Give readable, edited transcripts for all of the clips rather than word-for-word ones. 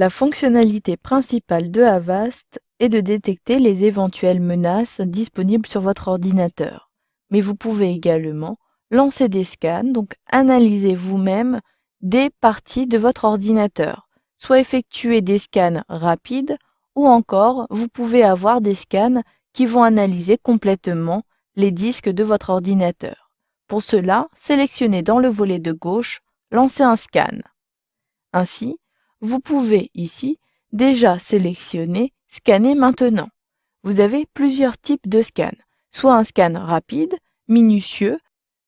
La fonctionnalité principale de Avast est de détecter les éventuelles menaces disponibles sur votre ordinateur. Mais vous pouvez également lancer des scans, donc analyser vous-même des parties de votre ordinateur, soit effectuer des scans rapides ou encore vous pouvez avoir des scans qui vont analyser complètement les disques de votre ordinateur. Pour cela, sélectionnez dans le volet de gauche « Lancer un scan ». Ainsi, vous pouvez ici déjà sélectionner « Scanner maintenant ». Vous avez plusieurs types de scans, soit un scan rapide, minutieux.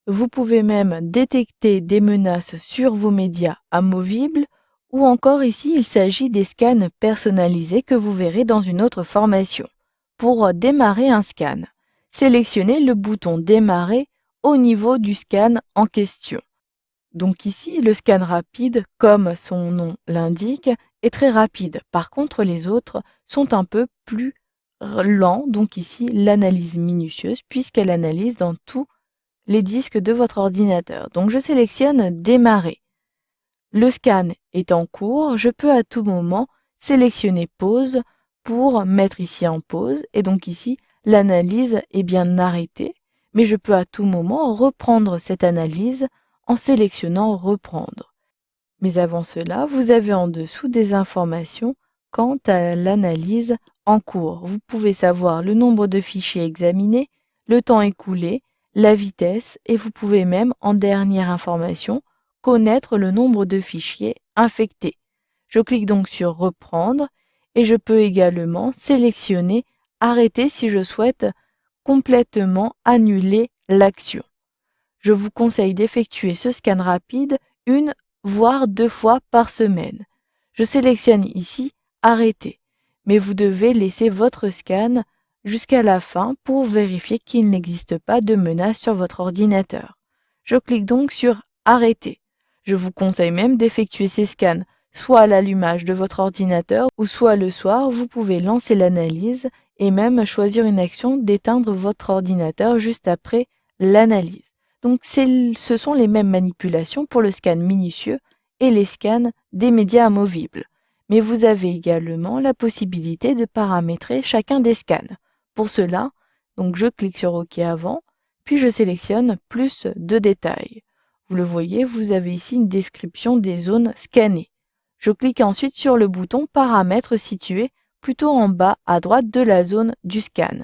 Vous pouvez même détecter des menaces sur vos médias amovibles ou encore ici, il s'agit des scans personnalisés que vous verrez dans une autre formation. Pour démarrer un scan, sélectionnez le bouton « Démarrer » au niveau du scan en question. Donc ici, le scan rapide, comme son nom l'indique, est très rapide. Par contre, les autres sont un peu plus lents. Donc ici, l'analyse minutieuse, puisqu'elle analyse dans tous les disques de votre ordinateur. Donc je sélectionne « Démarrer ». Le scan est en cours. Je peux à tout moment sélectionner « Pause » pour mettre ici en pause. Et donc ici, l'analyse est bien arrêtée. Mais je peux à tout moment reprendre cette analyse en sélectionnant « Reprendre ». Mais avant cela, vous avez en dessous des informations quant à l'analyse en cours. Vous pouvez savoir le nombre de fichiers examinés, le temps écoulé, la vitesse et vous pouvez même, en dernière information, connaître le nombre de fichiers infectés. Je clique donc sur « Reprendre » et je peux également sélectionner « Arrêter » si je souhaite complètement annuler l'action. Je vous conseille d'effectuer ce scan rapide une voire 2 fois par semaine. Je sélectionne ici « Arrêter », mais vous devez laisser votre scan jusqu'à la fin pour vérifier qu'il n'existe pas de menace sur votre ordinateur. Je clique donc sur « Arrêter ». Je vous conseille même d'effectuer ces scans soit à l'allumage de votre ordinateur ou soit le soir. Vous pouvez lancer l'analyse et même choisir une action d'éteindre votre ordinateur juste après l'analyse. Donc ce sont les mêmes manipulations pour le scan minutieux et les scans des médias amovibles. Mais vous avez également la possibilité de paramétrer chacun des scans. Pour cela, donc je clique sur OK avant, puis je sélectionne plus de détails. Vous le voyez, vous avez ici une description des zones scannées. Je clique ensuite sur le bouton Paramètres situé plutôt en bas à droite de la zone du scan.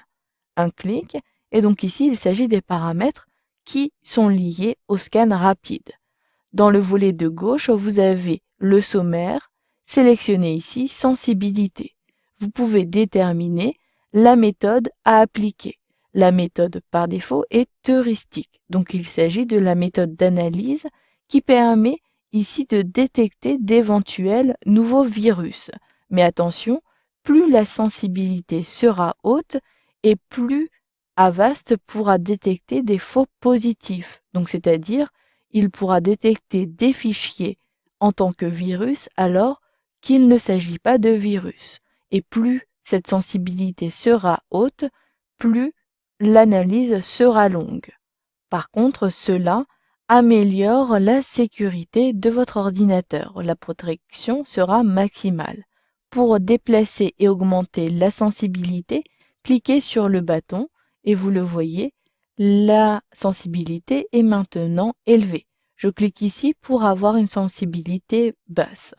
Un clic, et donc ici il s'agit des paramètres qui sont liés au scan rapide. Dans le volet de gauche, vous avez le sommaire. Sélectionnez ici Sensibilité. Vous pouvez déterminer la méthode à appliquer. La méthode par défaut est heuristique. Donc il s'agit de la méthode d'analyse qui permet ici de détecter d'éventuels nouveaux virus. Mais attention, plus la sensibilité sera haute et plus Avast pourra détecter des faux positifs. Donc c'est-à-dire, il pourra détecter des fichiers en tant que virus alors qu'il ne s'agit pas de virus. Et plus cette sensibilité sera haute, plus l'analyse sera longue. Par contre, cela améliore la sécurité de votre ordinateur. La protection sera maximale. Pour déplacer et augmenter la sensibilité, cliquez sur le bâton et vous le voyez, la sensibilité est maintenant élevée. Je clique ici pour avoir une sensibilité basse.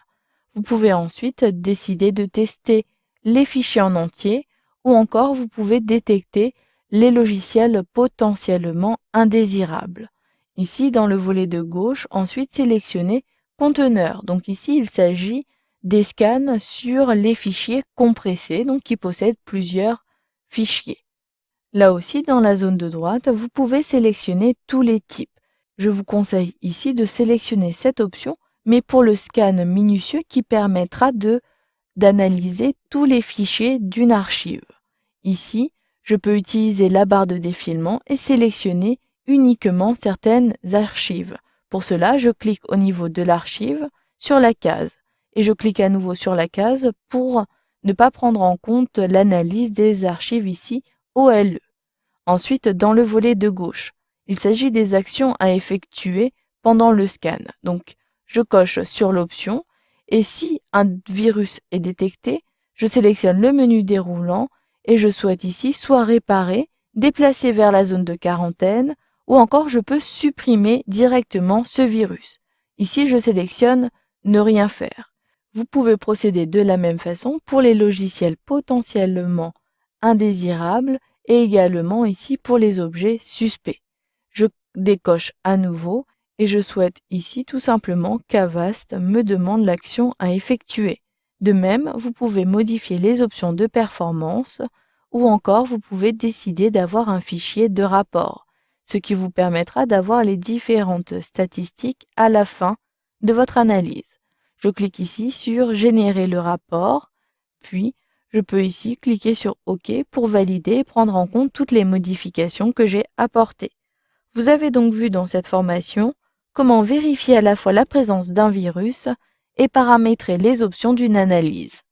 Vous pouvez ensuite décider de tester les fichiers en entier ou encore vous pouvez détecter les logiciels potentiellement indésirables. Ici, dans le volet de gauche, ensuite sélectionnez Conteneurs. Donc ici, il s'agit des scans sur les fichiers compressés, donc qui possèdent plusieurs fichiers. Là aussi, dans la zone de droite, vous pouvez sélectionner tous les types. Je vous conseille ici de sélectionner cette option, mais pour le scan minutieux qui permettra d'analyser tous les fichiers d'une archive. Ici, je peux utiliser la barre de défilement et sélectionner uniquement certaines archives. Pour cela, je clique au niveau de l'archive sur la case et je clique à nouveau sur la case pour ne pas prendre en compte l'analyse des archives ici OLE. Ensuite, dans le volet de gauche, il s'agit des actions à effectuer pendant le scan. Donc, je coche sur l'option Et si un virus est détecté, je sélectionne le menu déroulant et je souhaite ici soit réparer, déplacer vers la zone de quarantaine ou encore je peux supprimer directement ce virus. Ici, je sélectionne ne rien faire. Vous pouvez procéder de la même façon pour les logiciels potentiellement indésirables et également ici pour les objets suspects. Je décoche à nouveau et je souhaite ici tout simplement qu'Avast me demande l'action à effectuer. De même, vous pouvez modifier les options de performance ou encore vous pouvez décider d'avoir un fichier de rapport, ce qui vous permettra d'avoir les différentes statistiques à la fin de votre analyse. Je clique ici sur Générer le rapport, puis je peux ici cliquer sur OK pour valider et prendre en compte toutes les modifications que j'ai apportées. Vous avez donc vu dans cette formation comment vérifier à la fois la présence d'un virus et paramétrer les options d'une analyse.